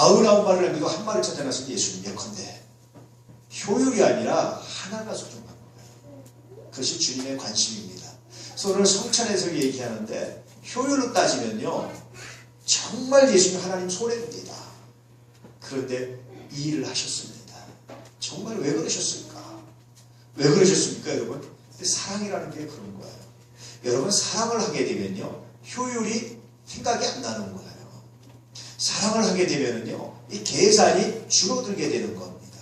99마리를 남기고 한 마리를 찾아나서 예수님 예컨대 효율이 아니라 하나가 소중한 거예요. 그것이 주님의 관심입니다. 그래서 오늘 성찬에서 얘기하는데 효율로 따지면요 정말 예수님 하나님 손해입니다. 그런데 이 일을 하셨습니다. 정말 왜 그러셨을까? 왜 그러셨습니까 여러분? 사랑이라는 게 그런 거예요. 여러분 사랑을 하게 되면요 효율이 생각이 안 나는 거예요. 사랑을 하게 되면은요 이 계산이 줄어들게 되는 겁니다.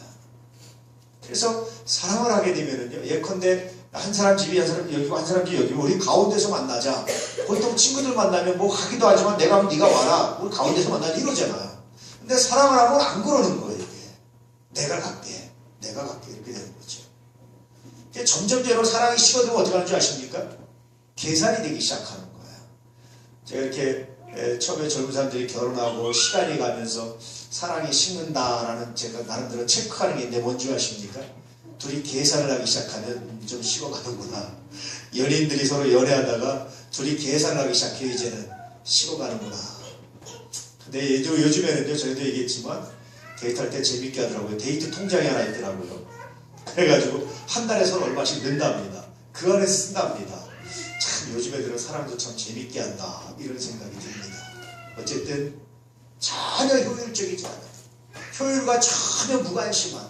그래서 사랑을 하게 되면은요 예컨대 한 사람 집이 한 사람 여기고 한 사람 집이 여기고 우리 가운데서 만나자. 보통 친구들 만나면 뭐 하기도 하지만 내가 하면 네가 와라. 우리 가운데서 만나자 이러잖아요. 근데 사랑을 하면 안 그러는 거예요. 이게. 내가 갈게 이렇게 되는 거죠. 점점 여러분 사랑이 식어들면 어떻게 하는 줄 아십니까? 계산이 되기 시작하는 거예요. 제가 이렇게 처음에 젊은 사람들이 결혼하고 시간이 가면서 사랑이 식는다라는 제가 나름대로 체크하는 게 있는데 뭔지 아십니까? 둘이 계산을 하기 시작하면 좀 식어가는구나. 연인들이 서로 연애하다가 둘이 계산을 하기 시작해요. 이제는 식어가는구나. 근데 요즘에는요 저희도 얘기했지만 데이트할 때 재밌게 하더라고요. 데이트 통장이 하나 있더라고요. 그래가지고 한 달에 서로 얼마씩 넣는답니다. 그 안에 쓴답니다. 참 요즘 애들은 사람도 참 재밌게 한다 이런 생각이 듭니다. 어쨌든 전혀 효율적이지 않아요. 효율과 전혀 무관심한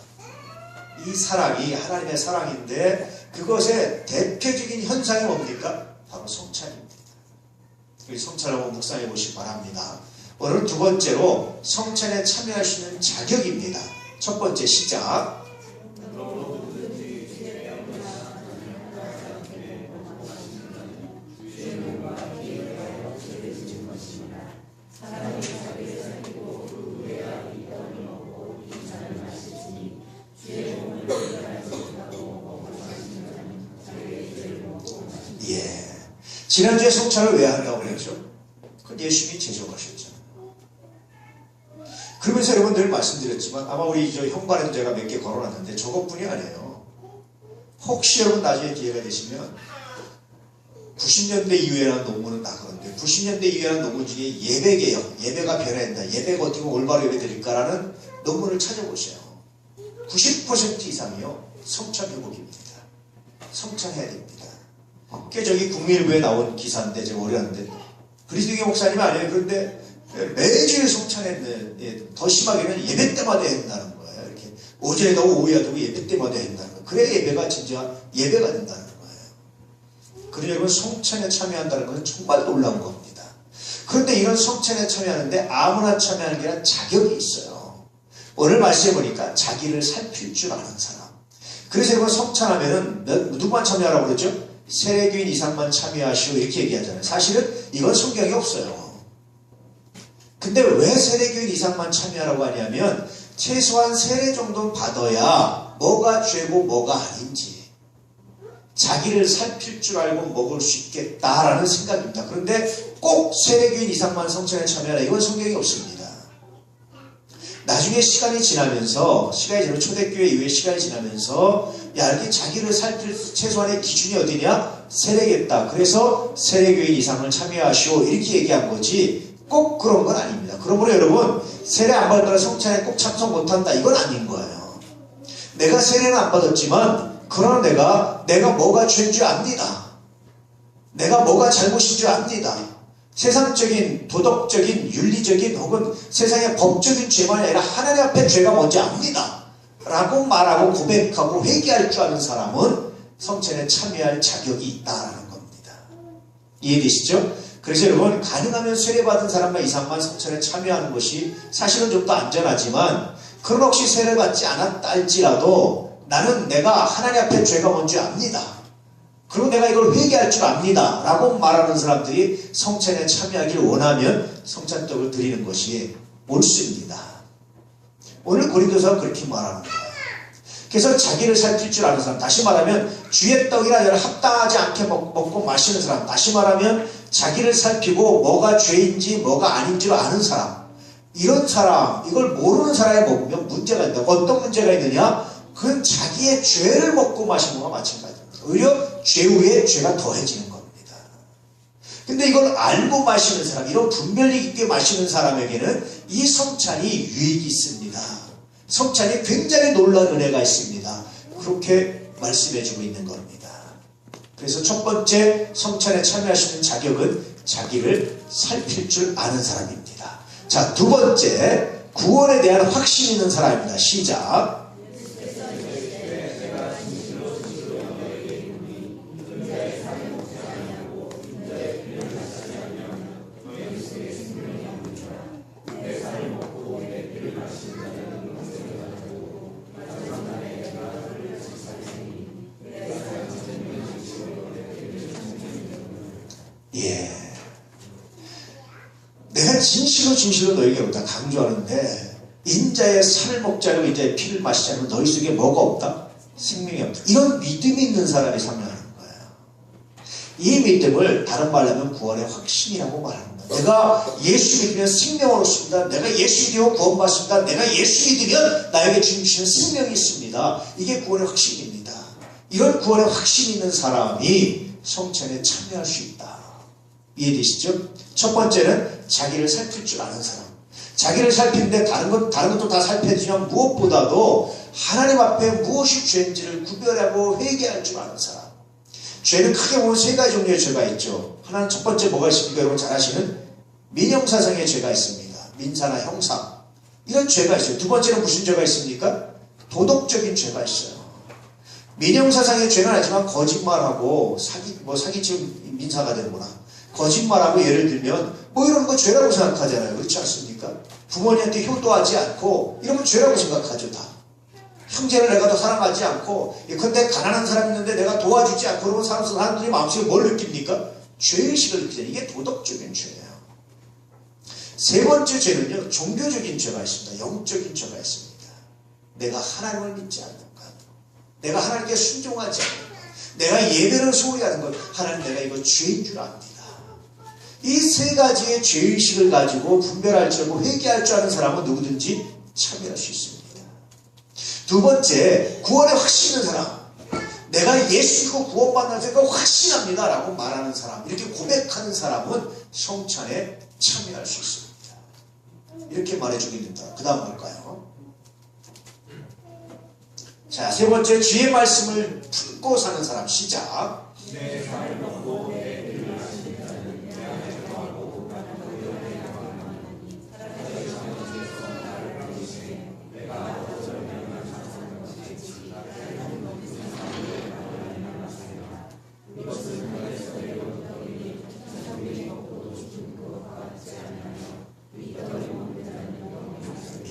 이 사랑이 하나님의 사랑인데 그것의 대표적인 현상이 뭡니까? 바로 성찬입니다. 우리 성찬을 한번 묵상해 보시기 바랍니다. 오늘 두 번째로 성찬에 참여할 수 있는 자격입니다. 첫 번째 시작. 지난주에 성찬을 왜 한다고 그랬죠? 그건 예수님이 제정하셨잖아요. 그러면서 여러분 늘 말씀드렸지만 아마 우리 저 현관에도 제가 몇 개 걸어놨는데 저것뿐이 아니에요. 혹시 여러분 나중에 기회가 되시면 90년대 이후에라는 논문은 다 그런데 90년대 이후에라는 논문 중에 예배개혁, 예배가 변화된다. 예배가 어떻게 올바로 예배드릴까라는 논문을 찾아보세요. 90% 이상이요. 성찬 회복입니다. 성찬해야 됩니다. 그게 저기 국민일보에 나온 기사인데 제가 오래하는데 그리스도교 목사님 아니에요. 그런데 매주에 성찬했는데 더 심하게는 예배 때마다 해야 된다는 거예요. 이렇게 오전에도 하고 오후에도 하고 예배 때마다 해야 된다는 거예요. 그래야 예배가 진짜 예배가 된다는 거예요. 그러니 여러분 성찬에 참여한다는 것은 정말 놀라운 겁니다. 그런데 이런 성찬에 참여하는데 아무나 참여하는 게 아니라 자격이 있어요. 오늘 말씀해 보니까 자기를 살필 줄 아는 사람. 그래서 여러분 성찬하면은 누구만 참여하라고 그러죠? 세례교인 이상만 참여하시오 이렇게 얘기하잖아요. 사실은 이건 성경이 없어요. 근데 왜 세례교인 이상만 참여하라고 하냐면 최소한 세례 정도는 받아야 뭐가 죄고 뭐가 아닌지 자기를 살필 줄 알고 먹을 수 있겠다라는 생각입니다. 그런데 꼭 세례교인 이상만 성찬에 참여하라 이건 성경이 없습니다. 나중에 시간이 지나면서 초대교회 이후에 시간이 지나면서 야 이렇게 자기를 살필 최소한의 기준이 어디냐? 세례겠다. 그래서 세례교인 이상을 참여하시오 이렇게 얘기한 거지 꼭 그런 건 아닙니다. 그러므로 여러분 세례 안 받았다가 성찬에 꼭 참석 못한다 이건 아닌 거예요. 내가 세례는 안 받았지만 그러나 내가 뭐가 죄인 줄 압니다. 내가 뭐가 잘못인 줄 압니다. 세상적인 도덕적인 윤리적인 혹은 세상의 법적인 죄만이 아니라 하나님 앞에 죄가 뭔지 압니다 라고 말하고 고백하고 회개할 줄 아는 사람은 성찬에 참여할 자격이 있다라는 겁니다. 이해되시죠? 그래서 여러분 가능하면 세례받은 사람만 이상만 성찬에 참여하는 것이 사실은 좀 더 안전하지만 그런 혹시 세례받지 않았다 할지라도 나는 내가 하나님 앞에 죄가 뭔지 압니다. 그리고 내가 이걸 회개할 줄 압니다 라고 말하는 사람들이 성찬에 참여하기를 원하면 성찬떡을 드리는 것이 옳습니다. 오늘 고린도서가 그렇게 말하는 거예요. 그래서 자기를 살필 줄 아는 사람, 다시 말하면 주의 떡이나 합당하지 않게 먹고 마시는 사람, 다시 말하면 자기를 살피고 뭐가 죄인지 뭐가 아닌지를 아는 사람, 이런 사람, 이걸 모르는 사람이 먹으면 문제가 있다. 어떤 문제가 있느냐? 그건 자기의 죄를 먹고 마신 것과 마찬가지입니다. 오히려 죄 위에 죄가 더해지는 겁니다. 근데 이걸 알고 마시는 사람, 이런 분별력 있게 마시는 사람에게는 이 성찬이 유익이 있습니다. 성찬이 굉장히 놀라운 은혜가 있습니다. 그렇게 말씀해주고 있는 겁니다. 그래서 첫 번째 성찬에 참여하시는 자격은 자기를 살필 줄 아는 사람입니다. 자, 두 번째, 구원에 대한 확신 있는 사람입니다. 시작. 예. 내가 진실로 너에게 다 강조하는데, 인자의 살을 먹지 않고 인자의 피를 마시지 않으면 너희 속에 뭐가 없다? 생명이 없다. 이런 믿음이 있는 사람이 참여하는 거예요. 이 믿음을 다른 말로 하면 구원의 확신이라고 말하는 거예요. 내가 예수 믿으면 생명을 얻습니다. 내가 예수 믿으면 구원받습니다. 내가 예수 믿으면 나에게 주시는 생명이 있습니다. 이게 구원의 확신입니다. 이런 구원의 확신이 있는 사람이 성찬에 참여할 수 있다. 이해되시죠? 첫 번째는 자기를 살필 줄 아는 사람. 자기를 살피는데 다른 것도 다 살펴지만 무엇보다도 하나님 앞에 무엇이 죄인지를 구별하고 회개할 줄 아는 사람. 죄는 크게 보면 세 가지 종류의 죄가 있죠. 하나는 첫 번째 뭐가 있습니까? 여러분 잘 아시는 민형사상의 죄가 있습니다. 민사나 형사. 이런 죄가 있어요. 두 번째는 무슨 죄가 있습니까? 도덕적인 죄가 있어요. 민형사상의 죄는 아니지만 거짓말하고 사기치면 민사가 되는구나. 거짓말하고 예를 들면 이런 거 죄라고 생각하잖아요. 그렇지 않습니까? 부모님한테 효도하지 않고 이러면 죄라고 생각하죠. 다. 형제를 내가 더 사랑하지 않고 예컨대 가난한 사람이 있는데 내가 도와주지 않고 그러면 사람들이 마음속에 뭘 느낍니까? 죄의식을 느끼잖아요. 이게 도덕적인 죄예요. 세 번째 죄는요. 종교적인 죄가 있습니다. 영적인 죄가 있습니다. 내가 하나님을 믿지 않는 것, 내가 하나님께 순종하지 않는 것, 내가 예배를 소홀히 하는 것, 하나님 내가 이거 죄인 줄 압니다. 이 세 가지의 죄의식을 가지고 분별할 줄 알고 회개할 줄 아는 사람은 누구든지 참여할 수 있습니다. 두 번째, 구원에 확신 있는 사람. 내가 예수 믿고 구원받는 생각 확신합니다 라고 말하는 사람, 이렇게 고백하는 사람은 성찬에 참여할 수 있습니다. 이렇게 말해주게 된다. 그 다음 볼까요? 자, 세 번째, 주의 말씀을 품고 사는 사람. 시작. 내 삶을 먹고 내 피를 마시는 자는 내 안에 거하고 나를 영원하나니 살아계신 나를 부르시니 내가 어쩔 명한 상상같이 나를 먹는 사람을 만나나세요. 이것은 너에서 내려오더니 천국이 먹고 죽은 것 같지 않으며 이 떡을 먹는 자는 영원히.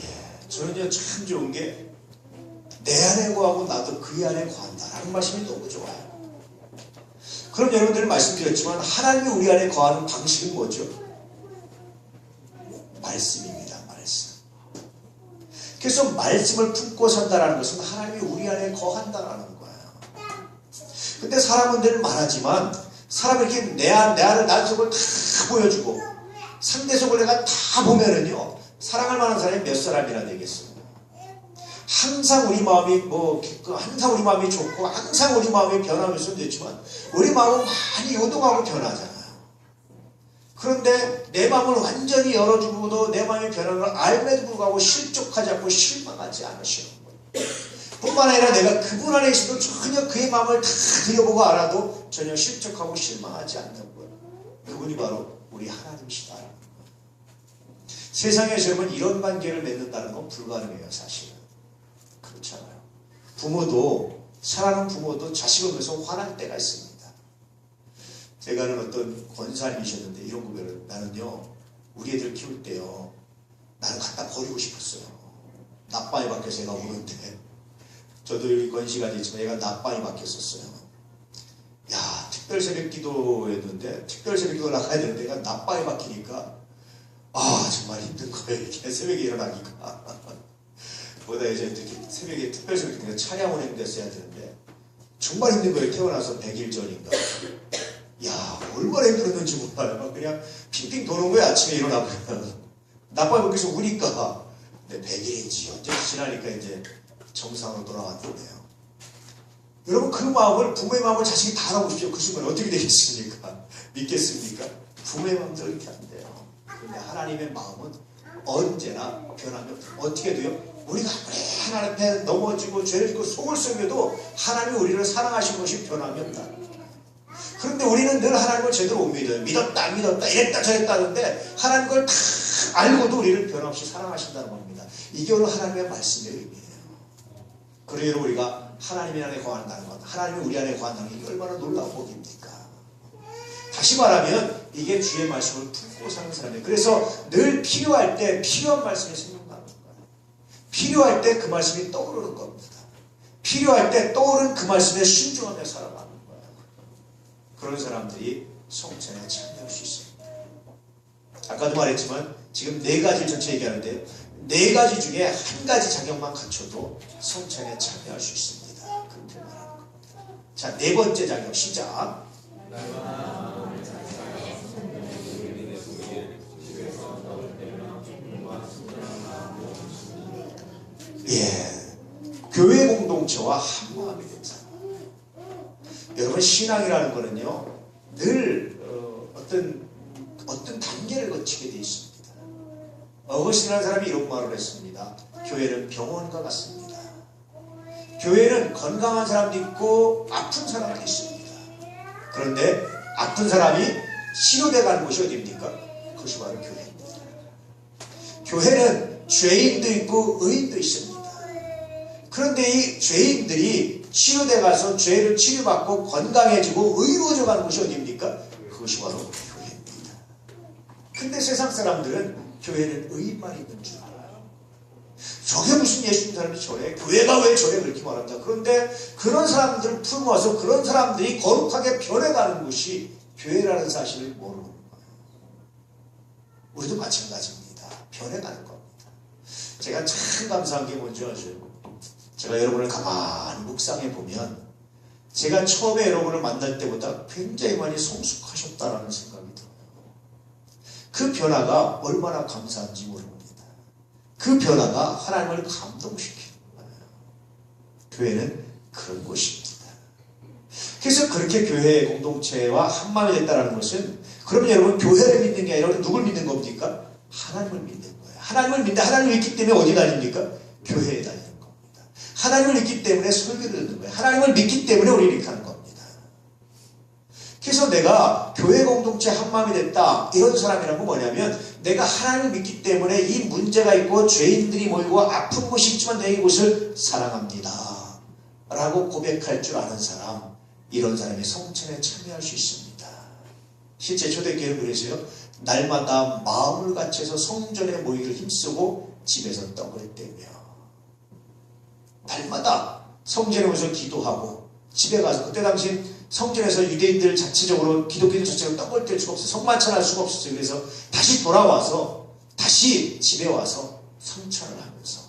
저는요 참 좋은 게 내 안에 거하고 나도 그 안에 거한다라는 말씀이 너무 좋아요. 그럼 여러분들 말씀드렸지만 하나님이 우리 안에 거하는 방식은 뭐죠? 말씀입니다. 말씀. 그래서 말씀을 품고 산다는 것은 하나님이 우리 안에 거한다라는 거예요. 근데 사람은 늘 말하지만 사람이 이렇게 내 안을 나 속을 다 보여주고 상대 속을 내가 다 보면은요 사랑할 만한 사람이 몇 사람이나 되겠어요. 항상 우리 마음이 항상 우리 마음이 좋고 항상 우리 마음이 변하면서 됐지만 우리 마음은 많이 요동하고 변하잖아요. 그런데 내 마음을 완전히 열어주고도 내 마음이 변하는 걸 알매도 불구하고 실족하지 않고 실망하지 않으시는 거예요. 뿐만 아니라 내가 그분 안에 있어도 전혀 그의 마음을 다 들여보고 알아도 전혀 실족하고 실망하지 않는 거예요. 그분이 바로 우리 하나님이시다. 세상에서 여러분 이런 관계를 맺는다는 건 불가능해요. 사실은. 그렇잖아요. 부모도 사랑하는 부모도 자식을 위해서 화날 때가 있습니다. 제가 아는 어떤 권사님이셨는데 이런 고백을, 나는요 우리 애들 키울 때요 나는 갖다 버리고 싶었어요. 낮밤이 바뀌어서 애가 우는데 저도 여기 권시가 있지만 얘가 낮밤이 바뀌었었어요. 야 특별 새벽 기도였는데 특별 새벽 기도 나가야 되는데 얘가 낮밤이 바뀌니까 정말 힘든 거예요. 이렇게 새벽에 일어나기가. 보다 이제 이렇게 새벽에 특별 새벽 기도 차량 운행 됐어야 되는데 정말 힘든 거예요. 태어나서 100일 전인가. 야 얼마나 힘들었는지 몰라요. 막 그냥 핑핑 도는 거예요. 아침에 일어나면 낮밤에 바뀌어서 우니까. 근데 100일인지 언제 지나니까 이제 정상으로 돌아왔는데요. 여러분 그 마음을, 부모의 마음을 자식이 다 알아보십시오. 그 순간 어떻게 되겠습니까? 믿겠습니까? 부모의 마음도 이렇게 안 돼요. 그런데 하나님의 마음은 언제나 변함이 없어요. 어떻게 돼요? 우리가 아무리 하나님 앞에 넘어지고 죄를 짓고 속을 썩여도 하나님이 우리를 사랑하신 것이 변함이 없다. 그런데 우리는 늘 하나님을 제대로 못 믿어요. 믿었다 안 믿었다 이랬다 저랬다 하는데 하나님 걸 다 알고도 우리를 변함없이 사랑하신다는 겁니다. 이게 오늘 하나님의 말씀의 의미예요. 그래요 우리가 하나님 안에 거한다는 것, 하나님이 우리 안에 거한다는 게 얼마나 놀라운 복입니까? 다시 말하면 이게 주의 말씀을 품고 사는 사람이에요. 그래서 늘 필요할 때 필요한 말씀이 생각나는 거예요. 필요할 때 그 말씀이 떠오르는 겁니다. 필요할 때 떠오른 그 말씀에 순종하며 살아가는 거예요. 그런 사람들이 성찬에 참여할 수 있습니다. 아까도 말했지만 지금 4가지를 전체 얘기하는데요. 4가지 중에 한 가지 자격만 갖춰도 성찬에 참여할 수 있습니다. 그렇게 말하는 겁니다. 자, 4번째 자격 시작. 예, 교회 공동체와 한 마음이 된 사람. 여러분 신앙이라는 거는요 늘 어떤 단계를 거치게 되어 있습니다. 어거스틴이라는 사람이 이런 말을 했습니다. 교회는 병원과 같습니다. 교회는 건강한 사람도 있고 아픈 사람도 있습니다. 그런데 아픈 사람이 치료돼 가는 곳이 어디입니까? 그것이 바로 교회입니다. 교회는 죄인도 있고 의인도 있습니다. 그런데 이 죄인들이 치료돼 가서 죄를 치료받고 건강해지고 의로워져 가는 곳이 어디입니까? 그것이 바로 교회입니다. 근데 세상 사람들은 교회는 의인만 있는 줄 알아요. 저게 무슨 예수 믿는 사람이 저래? 교회가 왜 저래? 그렇게 말한다. 그런데 그런 사람들을 품어서 그런 사람들이 거룩하게 변해가는 곳이 교회라는 사실을 모르는 거예요. 우리도 마찬가지입니다. 변해가는 겁니다. 제가 참 감사한 게 뭔지 아세요? 제가 여러분을 가만히 묵상해 보면 제가 처음에 여러분을 만날 때보다 굉장히 많이 성숙하셨다라는 생각이 들어요. 그 변화가 얼마나 감사한지 모릅니다. 그 변화가 하나님을 감동시키는 거예요. 교회는 그런 곳입니다. 그래서 그렇게 교회 공동체와 한마음이 됐다는 것은 그러면 여러분 교회를 믿는 게 아니라 누굴 믿는 겁니까? 하나님을 믿는 거예요. 하나님을 믿는데 하나님을 믿기 때문에 어디 다닙니까? 교회에 다니는 겁니다. 하나님을 믿기 때문에 설교를 듣는 거예요. 하나님을 믿기 때문에 우리를 이렇게 하는 겁니다. 그래서 내가 교회 공동체 한마음이 됐다 이런 사람이란 건 뭐냐면 내가 하나님을 믿기 때문에 이 문제가 있고 죄인들이 모이고 아픈 곳이 있지만 내가 이곳을 사랑합니다 라고 고백할 줄 아는 사람, 이런 사람이 성찬에 참여할 수 있습니다. 실제 초대교회는 그래서요 날마다 마음을 같이해서 성전에 모이기를 힘쓰고 집에서 떡을 떼며 날마다 성전에 오면서 기도하고 집에 가서 그때 당시 성전에서 유대인들 자체적으로 기독교인들 자체로 떡을 뗄 수가 없어요. 성만찬할 수가 없었어요. 그래서 다시 돌아와서 다시 집에 와서 성찬을 하면서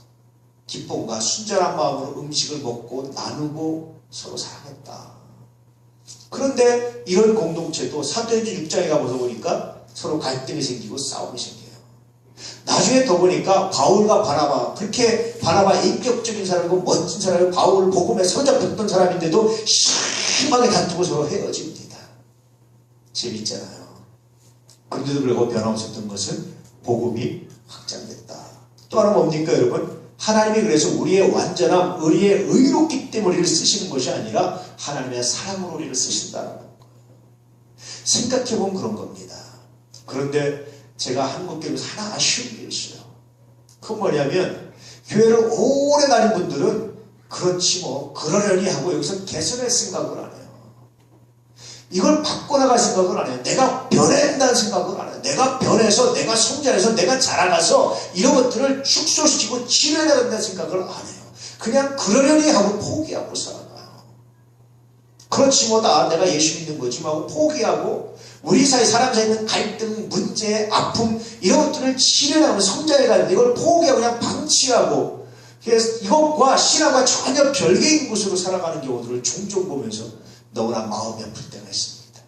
기쁨과 순전한 마음으로 음식을 먹고 나누고 서로 사랑했다. 그런데 이런 공동체도 사도행전 6장에 가보서 보니까 서로 갈등이 생기고 싸움이 생겨요. 나중에 더 보니까 바울과 바나바, 그렇게 바나바 인격적인 사람이고 멋진 사람이고 바울 복음에 서잡혔던 사람인데도 심하게 다투고 서로 헤어집니다. 재밌잖아요. 그런데도 불구하고 변함없었던 것은 복음이 확장됐다. 또 하나 뭡니까 여러분? 하나님이 그래서 우리의 완전함, 우리의 의롭기 때문에 우리를 쓰시는 것이 아니라 하나님의 사랑으로 우리를 쓰신다는 거예요. 생각해보면 그런 겁니다. 그런데 제가 한국교회에서 하나 아쉬운 게 있어요. 그건 뭐냐면 교회를 오래 다닌 분들은 그렇지 뭐 그러려니 하고 여기서 개선할 생각을 안 해요. 이걸 바꿔나갈 생각을 안 해요. 내가 변해야 된다는 생각을 안 해요. 내가 변해서 내가 성장해서 내가 자라가서 이런 것들을 축소시키고 치료해야 된다는 생각을 안 해요. 그냥 그러려니 하고 포기하고 살아가요. 그렇지 뭐다 내가 예수 믿는 거지 하고 포기하고 우리 사이 사람 사이에 있는 갈등, 문제, 아픔 이런 것들을 치료하고 성장해 가는데 이걸 포기하고 그냥 방치하고 그래서 이것과 신앙과 전혀 별개인 곳으로 살아가는 경우들을 종종 보면서 너무나 마음이 아플 때가 있습니다.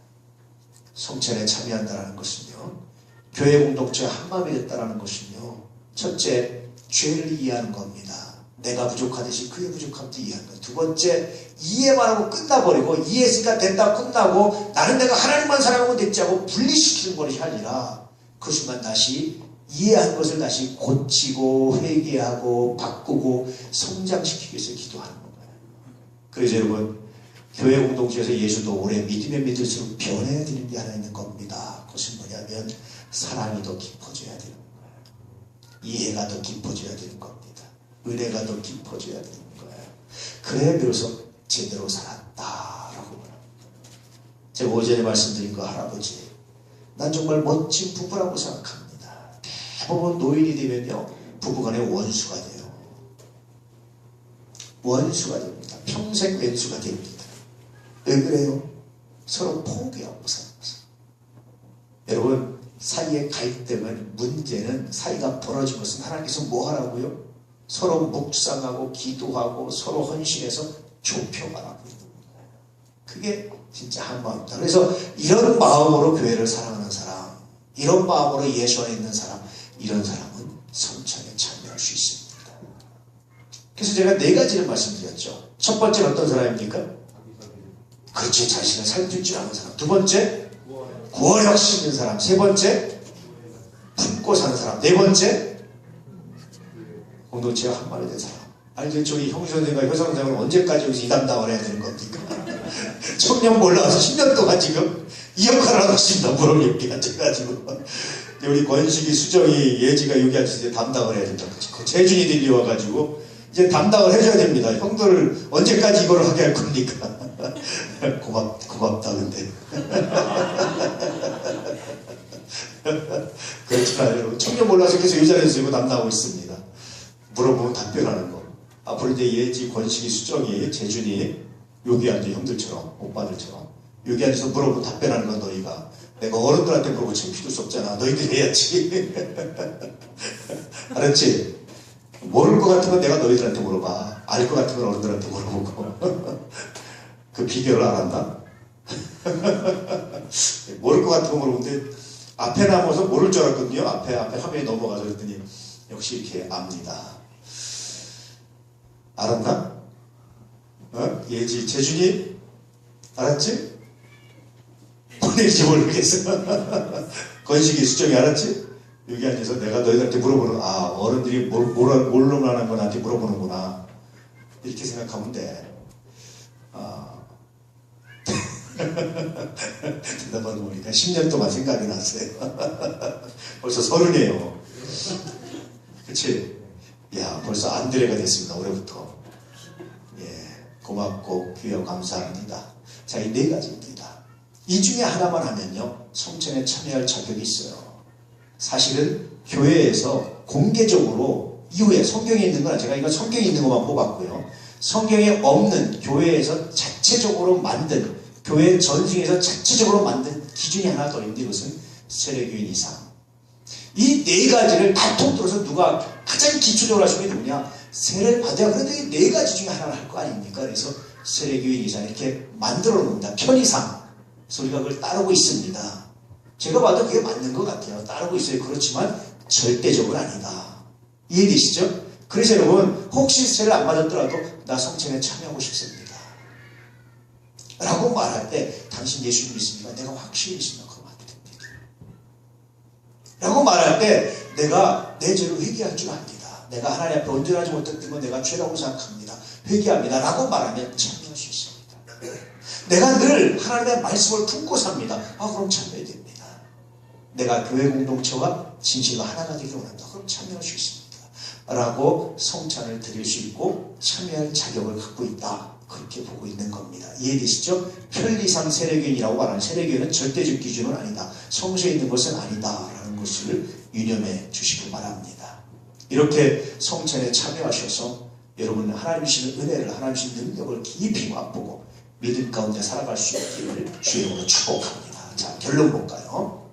성찬에 참여한다는 것은요. 교회 공동체가 한마음이 됐다는 것은요. 첫째, 죄를 이해하는 겁니다. 내가 부족하듯이 그의 부족함도 이해하는 거예요. 두 번째, 이해만 하고 끝나버리고, 이해했으니까 됐다 끝나고, 나는 내가 하나님만 사랑하고 됐지 하고 분리시키는 것이 아니라 그 순간 다시 이해한 것을 다시 고치고 회개하고 바꾸고 성장시키기 위해서 기도하는 거예요. 그래서 여러분, 교회 공동체에서 예수도 오래 믿으면 믿을수록 변해야 되는 게 하나 있는 겁니다. 그것은 뭐냐면 사랑이 더 깊어져야 되는 거예요. 이해가 더 깊어져야 되는 겁니다. 은혜가 더 깊어져야 되는 거예요. 그래야 비로소 제대로 살았다라고 말합니다. 제가 오전에 말씀드린 그 할아버지, 난 정말 멋진 부부라고 생각합니다. 대부분 노인이 되면요, 부부간에 원수가 돼요. 원수가 됩니다. 평생 왼수가 됩니다. 왜 그래요? 서로 포기하고 살면서. 여러분, 사이의 갈등은, 문제는, 사이가 벌어진 것은 하나님께서 뭐 하라고요? 서로 묵상하고 기도하고 서로 헌신해서 좁혀가라고 있는 거예요. 그게 진짜 한 마음입니다. 그래서 이런 마음으로 교회를 사랑하는 사람, 이런 마음으로 예수 안에 있는 사람, 이런 사람은 성찬에 참여할 수 있습니다. 그래서 제가 네 가지를 말씀드렸죠. 첫 번째는 어떤 사람입니까? 그렇지, 자신을 살필 줄 아는 사람. 두 번째, 구원혁신 있는 사람. 세 번째, 품고 사는 사람. 네 번째, 공동체와 한 마리 된 사람. 아니, 저희 형수선생과 효성선생은 언제까지 여기서 이 담당을 해야 되는 겁니까? 청년 몰라서 10년 동안 지금 이 역할을 하고 있습니다. 무릎이 앉아가지고. 우리 권식이, 수정이, 예지가 여기 앉아서 이제 담당을 해야 된다. 재준이 들려와가지고 이제 담당을 해줘야 됩니다. 형들을 언제까지 이걸 하게 할 겁니까? 고맙다, 근데. 그렇지만 여러분, 청년 몰라서 계속 이 자리에서 이거 담당하고 있습니다. 물어보면 답변하는 거. 앞으로 이제 예지, 권식이, 수정이, 재준이 여기 앉아, 형들처럼, 오빠들처럼 여기 앉아서 물어보면 답변하는 건 너희가. 내가 어른들한테 물어보고 창피할 수 없잖아. 너희들이 해야지. 알았지? 모를 것 같은 건 내가 너희들한테 물어봐. 알 것 같은 건 어른들한테 물어보고. 그 비결을 알았나? 모를 것 같은 거 물어보는데 앞에 남아서 모를 줄 알았거든요. 앞에 화면에 넘어가서 그랬더니 역시 이렇게 압니다. 알았나? 어? 예지, 재준이? 알았지? 보낼지 모르겠어. 건식이, 수정이 알았지? 여기 앉아서 내가 너희들한테 물어보는, 아, 어른들이 모르는 건 나한테 물어보는구나. 이렇게 생각하면 돼. 대답하다 보니까 10년 동안 생각이 났어요. 벌써 30이에요. 그치? 야, 벌써 안드레가 됐습니다. 올해부터. 예, 고맙고 귀여 감사합니다. 자, 이 네 가지입니다. 이 중에 하나만 하면요, 성찬에 참여할 자격이 있어요. 사실은 교회에서 공개적으로 이후에 성경에 있는 건 제가 이거 성경에 있는 것만 뽑았고요. 성경에 없는 교회에서 자체적으로 만든, 교회 전승에서 자체적으로 만든 기준이 하나 더 있는데 그것은 세례교인 이상. 이 네 가지를 다 통틀어서 누가 가장 기초적으로 하시는 게 누구냐? 세례를 받아야 그래도 이 네 가지 중에 하나를 할 거 아닙니까? 그래서 세례교인 이상 이렇게 만들어 놓습니다. 편의상. 그래서 우리가 그걸 따르고 있습니다. 제가 봐도 그게 맞는 것 같아요. 따르고 있어요. 그렇지만 절대적으로 아니다. 이해되시죠? 그래서 여러분, 혹시 세례를 안 받았더라도 나 성찬에 참여하고 싶습니다 라고 말할 때 당신 예수 믿습니까? 내가 확실히 믿습니다. 그럼 안 됩니다. 라고 말할 때 내가 내 죄를 회개할 줄 압니다. 내가 하나님 앞에 온전하지 못했던 건 내가 죄라고 생각합니다. 회개합니다. 라고 말하면 참여할 수 있습니다. 내가 늘 하나님의 말씀을 품고 삽니다. 아, 그럼 참여해야 됩니다. 내가 교회 공동체와 진실로 하나가 되길 원한다. 그럼 참여할 수 있습니다. 라고 성찬을 드릴 수 있고 참여할 자격을 갖고 있다. 그렇게 보고 있는 겁니다. 이해되시죠? 편리상 세례교인이라고 말하는 세례교인은 절대적 기준은 아니다. 성서에 있는 것은 아니다. 라는 것을 유념해 주시기 바랍니다. 이렇게 성찬에 참여하셔서 여러분 하나님 주시는 은혜를, 하나님 주시는 능력을 깊이 맛보고 믿음 가운데 살아갈 수 있기를 주님으로 축복합니다. 자, 결론 볼까요?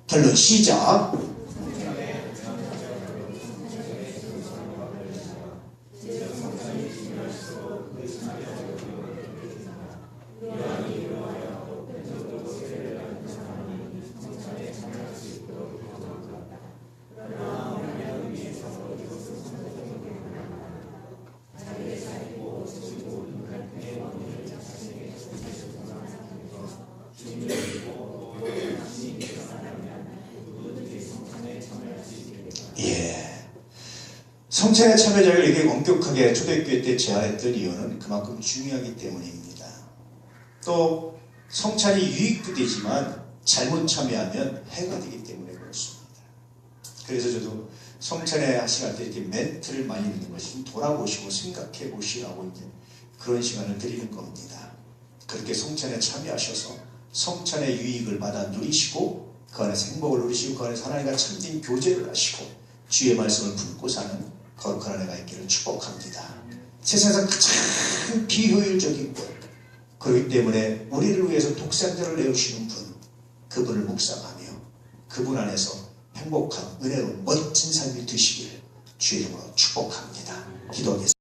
결론 시작. 예. 성찬의 참여자를 이렇게 엄격하게 초대교회 때 제한했던 이유는 그만큼 중요하기 때문입니다. 또 성찬이 유익도 되지만 잘못 참여하면 해가 되기 때문에 그렇습니다. 그래서 저도 성찬에 하시갈 때 이렇게 멘트를 많이 넣는 것이 좀 돌아보시고 생각해 보시라고 이제 그런 시간을 드리는 겁니다. 그렇게 성찬에 참여하셔서 성찬의 유익을 받아 누리시고 그 안에서 행복을 누리시고 그 안에서 하나님과 참된 교제를 하시고 주의 말씀을 품고 사는 거룩한 한 해가 있기를 축복합니다. 세상에서 가장 비효율적인 것 그렇기 때문에 우리를 위해서 독생자를 내어주시는 분 그분을 묵상하며 그분 안에서 행복한 은혜로운 멋진 삶이 되시기를 주의 이름으로 축복합니다. 기도하겠습니다.